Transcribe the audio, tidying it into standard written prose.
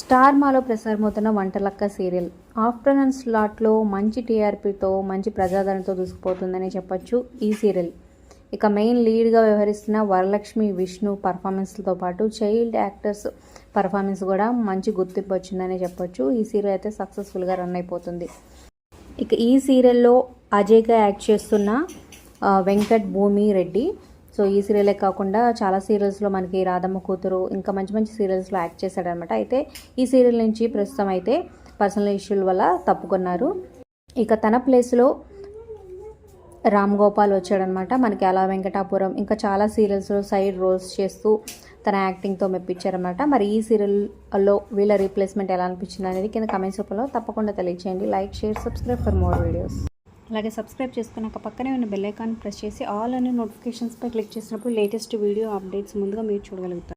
Star మాలో ప్రసారమవుతున్న Vantalakka serial afternoon స్లాట్లో మంచి టీఆర్పీతో మంచి ప్రజాదరణతో దూసుకుపోతుందని చెప్పొచ్చు ఈ సీరియల్. ఇక మెయిన్ లీడ్గా వ్యవహరిస్తున్న వరలక్ష్మి విష్ణు పర్ఫార్మెన్స్లతో పాటు చైల్డ్ యాక్టర్స్ పర్ఫార్మెన్స్ కూడా మంచి గుర్తింపు వచ్చిందని చెప్పొచ్చు. ఈ సీరియల్ అయితే సక్సెస్ఫుల్గా రన్ అయిపోతుంది. ఇక ఈ సీరియల్లో అజయ్గా యాక్ట్ చేస్తున్న వెంకట్ భూమి రెడ్డి. సో ఈ సీరియలే కాకుండా చాలా సీరియల్స్లో మనకి రాధమ్మ కూతురు ఇంకా మంచి మంచి సీరియల్స్లో యాక్ట్ చేశాడనమాట. అయితే ఈ సీరియల్ నుంచి ప్రస్తుతం అయితే పర్సనల్ ఇష్యూల వల్ల తప్పుకున్నారు. ఇక తన ప్లేస్లో రామ్ గోపాల్ వచ్చాడనమాట. మనకి అలా వెంకటాపురం ఇంకా చాలా సీరియల్స్లో సైడ్ రోల్స్ చేస్తూ తన యాక్టింగ్తో మెప్పించారనమాట. మరి ఈ సీరియల్లో వీళ్ళ రీప్లేస్మెంట్ ఎలా అనిపించింది అనేది కింద కమెంట్స్ రూపంలో తప్పకుండా తెలియచేయండి. Like, share, subscribe for more videos. అలాగే సబ్స్క్రైబ్ చేసుకున్నాక పక్కనే ఉన్న బెల్ ఐకాన్ ప్రెస్ చేసి ఆల్ అనే నోటిఫికేషన్స్పై క్లిక్ చేసినప్పుడు లేటెస్ట్ వీడియో అప్డేట్స్ ముందుగా మీరు చూడగలుగుతారు.